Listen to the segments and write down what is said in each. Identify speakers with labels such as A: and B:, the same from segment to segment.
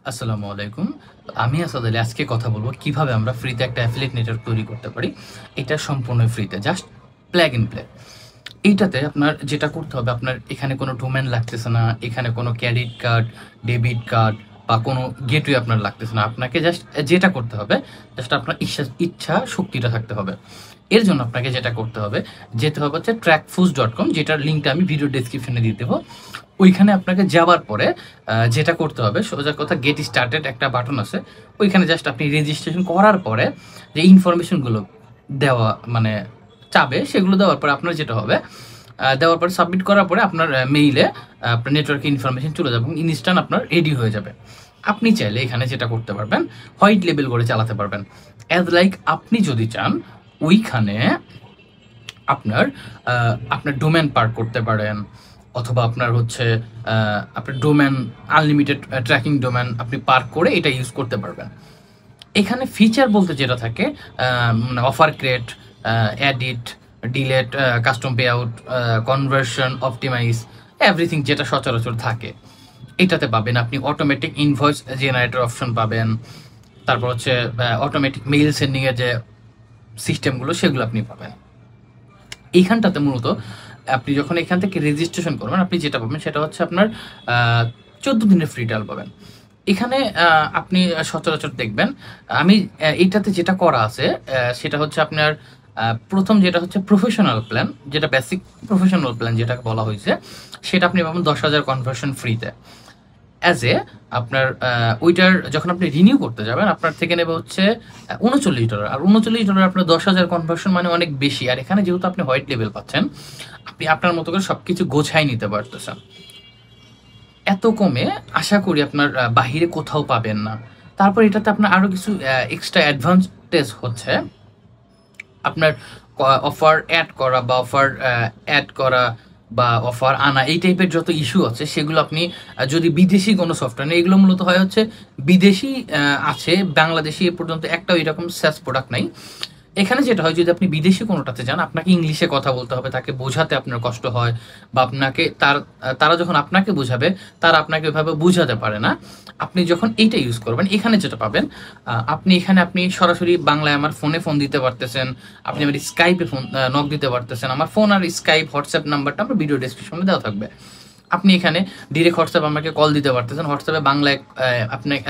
A: আসসালামু আলাইকুম। আমি আসাদ আলী। আজকে কথা বলব কিভাবে আমরা ফ্রিতে একটা অ্যাফিলিয়েট নেটওয়ার্ক তৈরি করতে পারি। এটা সম্পূর্ণ ফ্রিতে, জাস্ট প্লাগ এন্ড প্লে। এইটাতে আপনার যেটা করতে হবে, আপনার এখানে কোনো ডোমেন লাগতেছে না, এখানে কোনো ক্রেডিট কার্ড, ডেবিট কার্ড বা কোনো গেটওয়ে আপনার লাগতেছে না। আপনাকে জাস্ট যেটা করতে হবে, জাস্ট আপনার ইচ্ছা শক্তিটা থাকতে হবে। এর জন্য আপনাকে যেটা করতে হবে, যেতে হবে হচ্ছে trackfoods.com, যেটার লিঙ্কটা আমি ভিডিও ডেসক্রিপশনে দিয়ে দেবো। ওইখানে আপনাকে যাওয়ার পরে যেটা করতে হবে, সোজা কথা গেট স্টার্টেড একটা বাটন আছে, ওইখানে জাস্ট আপনি রেজিস্ট্রেশন করার পরে যে ইনফরমেশনগুলো দেওয়া মানে চাবে, সেগুলো দেওয়ার পরে আপনার যেটা হবে, দেওয়ার পরে সাবমিট করার পরে আপনার মেইলে আপনার নেটওয়ার্ক ইনফরমেশন চলে যাবে এবং ইনস্ট্যান্ট আপনার রেডি হয়ে যাবে। আপনি চাইলে এখানে যেটা করতে পারবেন, হোয়াইট লেবেল করে চালাতে পারবেন। অ্যাজ লাইক আপনি যদি চান ওইখানে আপনার আপনার ডোমেন পার্ক করতে পারেন, অথবা আপনার হচ্ছে আপনার ডোমেন আনলিমিটেড ট্র্যাকিং ডোমেন আপনি পার্ক করে এটা ইউজ করতে পারবেন। এখানে ফিচার বলতে যেটা থাকে, মানে offer create, edit, delete, custom pay out, conversion optimize, everything যেটা সচরাচর থাকে এটাতে পাবেন। আপনি অটোমেটিক ইনভয়েস জেনারেটর অপশন পাবেন, তারপর হচ্ছে অটোমেটিক মেইল সেন্ডিংয়ের যে সিস্টেমগুলো সেগুলো আপনি পাবেন। এইখানটাতে মূলত আপনি যখন এখান থেকে রেজিস্ট্রেশন করবেন, আপনি যেটা পাবেন সেটা হচ্ছে আপনার 14 দিনের ফ্রি ট্রায়াল পাবেন। এখানে আপনি সচরাচর দেখবেন, আমি এইটাতে যেটা করা আছে সেটা হচ্ছে আপনার প্রথম যেটা হচ্ছে প্রফেশনাল প্ল্যান, যেটা বেসিক প্রফেশনাল প্ল্যান যেটা বলা হয়েছে, সেটা আপনি পাবেন 10,000 কনভার্সন ফ্রিতে। অ্যাজ এ আপনার ওইটার যখন আপনি রিনিউ করতে যাবেন, আপনার থেকে নেবে হচ্ছে $39। আর $39 আপনার 10,000 কনভার্সন মানে অনেক বেশি। আর এখানে যেহেতু আপনি হোয়াইট লেভেল পাচ্ছেন, আপনি আপনার মতো করে সবকিছু গোছাই নিতে পারতেছেন। এত কমে আশা করি আপনার বাহিরে কোথাও পাবেন না। তারপর এটাতে আপনার আরও কিছু এক্সট্রা অ্যাডভান্টেজ হচ্ছে, আপনার অফার অ্যাড করা বা অফার অ্যাড করা বা অফার আনা, এই টাইপের যত ইস্যু আছে সেগুলো আপনি যদি বিদেশি কোনো সফটওয়্যার নেই, এগুলো মূলত হয় হচ্ছে বিদেশি আছে, বাংলাদেশি এ পর্যন্ত একটাও এরকম স্যাস প্রোডাক্ট নাই। এখানে যেটা হয়, যদি আপনি বিদেশি কোনোটাতে যান, আপনাকে ইংলিশে কথা বলতে হবে, তাকে বোঝাতে আপনার কষ্ট হয়, বা আপনাকে তারা যখন আপনাকে বোঝাবে তারা আপনাকে ওইভাবে বোঝাতে পারে না। আপনি যখন এইটা ইউজ করবেন, এখানে যেটা পাবেন, আপনি সরাসরি বাংলায় আমার ফোনে ফোন দিতে পারতেছেন, আপনি আমার স্কাইপে ফোন নক দিতে পারতেছেন। আমার ফোন আর স্কাইপ হোয়াটসঅ্যাপ নাম্বারটা আমার ভিডিও ডেসক্রিপশনে দেওয়া থাকবে। আপনি এখানে ডিরেক্ট হোয়াটসঅ্যাপ আমাকে কল দিতে পারতেছেন, হোয়াটসঅ্যাপে বাংলায়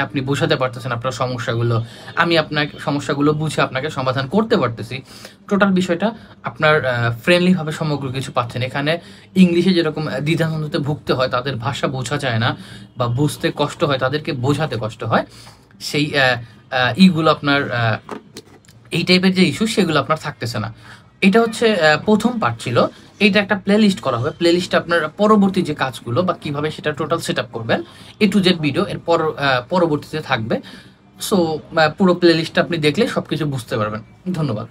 A: আপনি বোঝাতে পারতেছেন আপনার সমস্যাগুলো, আমি আপনার সমস্যাগুলো বুঝে আপনাকে সমাধান করতে পারতেছি। টোটাল বিষয়টা আপনার ফ্রেন্ডলিভাবে সমগ্র কিছু পাচ্ছেন। এখানে ইংলিশে যেরকম দ্বিধাদ্বন্দ্বতে ভুগতে হয়, তাদের ভাষা বোঝা যায় না বা বুঝতে কষ্ট হয়, তাদেরকে বোঝাতে কষ্ট হয়, সেই ইগুলো আপনার এই টাইপের যে ইস্যু সেগুলো আপনার থাকতেছে না। এটা হচ্ছে প্রথম পার্ট ছিল। এইটা একটা প্লে লিস্ট করা হবে, প্লে লিস্টে আপনার পরবর্তী যে কাজগুলো বা কিভাবে সেটা টোটাল সেট আপ করবেন, A to Z ভিডিও এর পরবর্তীতে থাকবে। সো পুরো প্লে লিস্টটা আপনি দেখলে সবকিছু বুঝতে পারবেন। ধন্যবাদ।